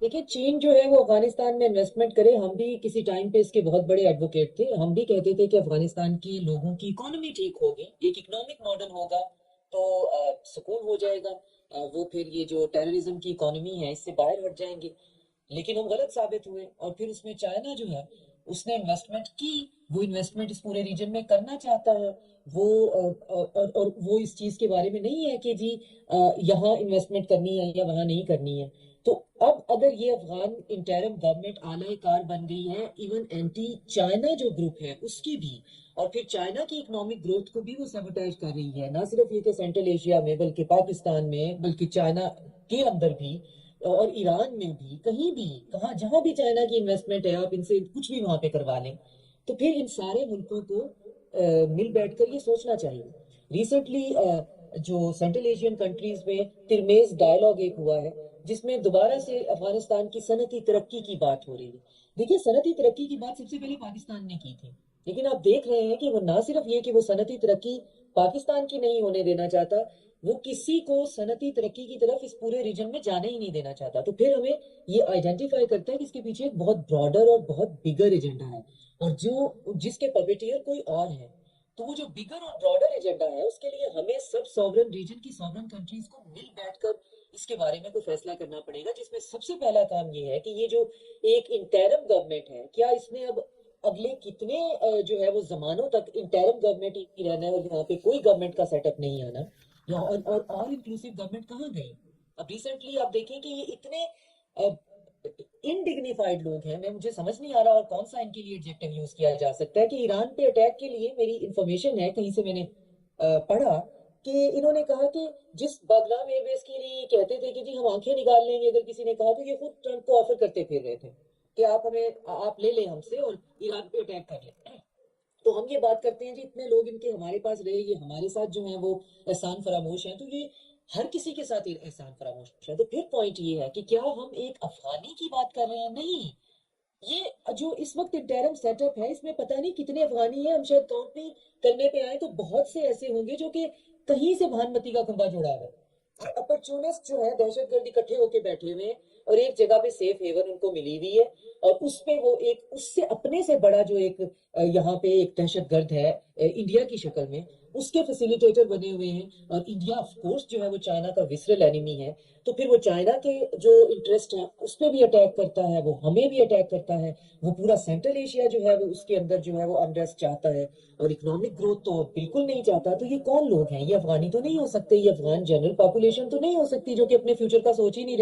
देखिए, चीन जो है वो अफगानिस्तान में इन्वेस्टमेंट करे। हम भी किसी टाइम पे इसके बहुत बड़े एडवोकेट थे। हम भी कहते थे कि अफगानिस्तान के लोगों की इकोनॉमी ठीक होगी, एक इकोनॉमिक मॉडल होगा तो सुकून हो जाएगा। वो फिर ये जो टेररिज्म की इकोनॉमी है इससे बाहर हट जाएंगे। लेकिन हम गलत साबित हुए, और फिर उसमें चाइना जो है उसने इन्वेस्टमेंट की। वो इन्वेस्टमेंट इस पूरे रीजन में करना चाहता है। वो और वो इस चीज के बारे में नहीं है कि जी यहाँ इन्वेस्टमेंट करनी है या वहाँ नहीं करनी है। तो अब अगर ये अफगान इंटरिम गवर्नमेंट आला कार बन गई है, इवन एंटी चाइना जो ग्रुप है उसकी भी, और फिर चाइना की इकोनॉमिक ग्रोथ को भी वो सैबोटेज कर रही है, ना सिर्फ ये कि सेंट्रल एशिया में बल्कि पाकिस्तान में, बल्कि चाइना के अंदर भी और ईरान में भी, कहीं भी, कहाँ जहां भी चाइना की इन्वेस्टमेंट है आप इनसे कुछ भी वहां पे करवा लें। तो फिर इन सारे मुल्कों को मिल बैठकर ये सोचना चाहिए। रिसेंटली जो सेंट्रल एशियन कंट्रीज में तिरमेज डायलॉग एक हुआ है, जिसमें दोबारा से अफगानिस्तान की सनती तरक्की की बात हो रही है। देखिए, सनती तरक्की की बात सबसे पहले पाकिस्तान ने की थी, लेकिन आप देख रहे हैं कि वो ना सिर्फ ये कि वो सनती तरक्की पाकिस्तान की नहीं होने देना चाहता, वो किसी को सनती तरक्की की तरफ इस पूरे रीजन में जाने ही नहीं देना चाहता। तो फिर हमें ये आइडेंटिफाई करता है कि इसके पीछे एक बहुत ब्रॉडर और बहुत बिगर एजेंडा है, और जो जिसके पपेटियर कोई और है। तो वो जो बिगर और ब्रॉडर एजेंडा है उसके लिए हमें सब सॉवरन रीजन की सॉवरन कंट्रीज को मिल बैठकर इसके बारे में कोई फैसला करना पड़ेगा, जिसमें सबसे पहला काम ये है कि ये जो एक इंटरिम गवर्नमेंट है, क्या इसने अब अगले कितने जो है वो जमानों तक इंटरिम गवर्नमेंट ही रहना है और यहाँ पे कोई गवर्नमेंट का सेटअप नहीं आना, या और ऑल इंक्लूसिव गवर्नमेंट कहाँ गई? अब रिसेंटली आप देखें कि ये इतने इनडिग्निफाइड लोग हैं, मैं मुझे समझ नहीं आ रहा और कौन सा इनके लिए एडजेक्टिव यूज किया जा सकता है, कि ईरान पे अटैक के लिए मेरी इंफॉर्मेशन है, कहीं से मैंने पढ़ा कि इन्होंने कहा कि जिस बागराम एयरबेस के लिए ये कहते थे कि जी हम आंखें निकाल लेंगे अगर किसी ने कहा, तो ये खुद ट्रंप को ऑफर करते फिर रहे थे कि आप ले लें हमसे और ईरान पे अटैक कर लें। तो हम ये बात करते हैं जी इतने लोग इनके हमारे पास रहे, ये हमारे साथ जो है वो एहसान फरामोश हैं, तो ये हर किसी के साथ एहसान फरामोश है। तो फिर पॉइंट ये है कि क्या हम एक अफगानी की बात कर रहे हैं? नहीं, ये जो इस वक्त इंटरिम सेटअप है इसमें पता नहीं कितने अफगानी हैं, हम शायद काउंट नहीं करने पे आए तो बहुत से ऐसे होंगे जो कि कहीं से भानमती का खंबा जुड़ा है, और अपरचूनिस्ट जो है दहशतगर्द इकट्ठे होके बैठे हुए हैं, और एक जगह पे सेफ हेवन उनको मिली हुई है, और उस पे वो एक उससे अपने से बड़ा जो एक यहाँ पे एक दहशतगर्द है इंडिया की शक्ल में, उसके फैसिलिटेटर बने हुए हैं। और इंडिया ऑफ कोर्स जो है वो चाइना का विसरल एनिमी है। तो फिर वो चाइना के जो इंटरेस्ट है उस पर भी अटैक करता है, वो हमें भी अटैक करता है, वो पूरा सेंट्रल एशिया जो है वो उसके अंदर जो है वो अनरेस्ट चाहता है, और इकोनॉमिक ग्रोथ तो बिल्कुल नहीं चाहता। तो ये कौन लोग हैं? ये अफगानी तो नहीं हो सकते, ये अफगान जनरल पॉपुलेशन तो नहीं हो सकती जो कि अपने फ्यूचर का सोच ही नहीं रहे।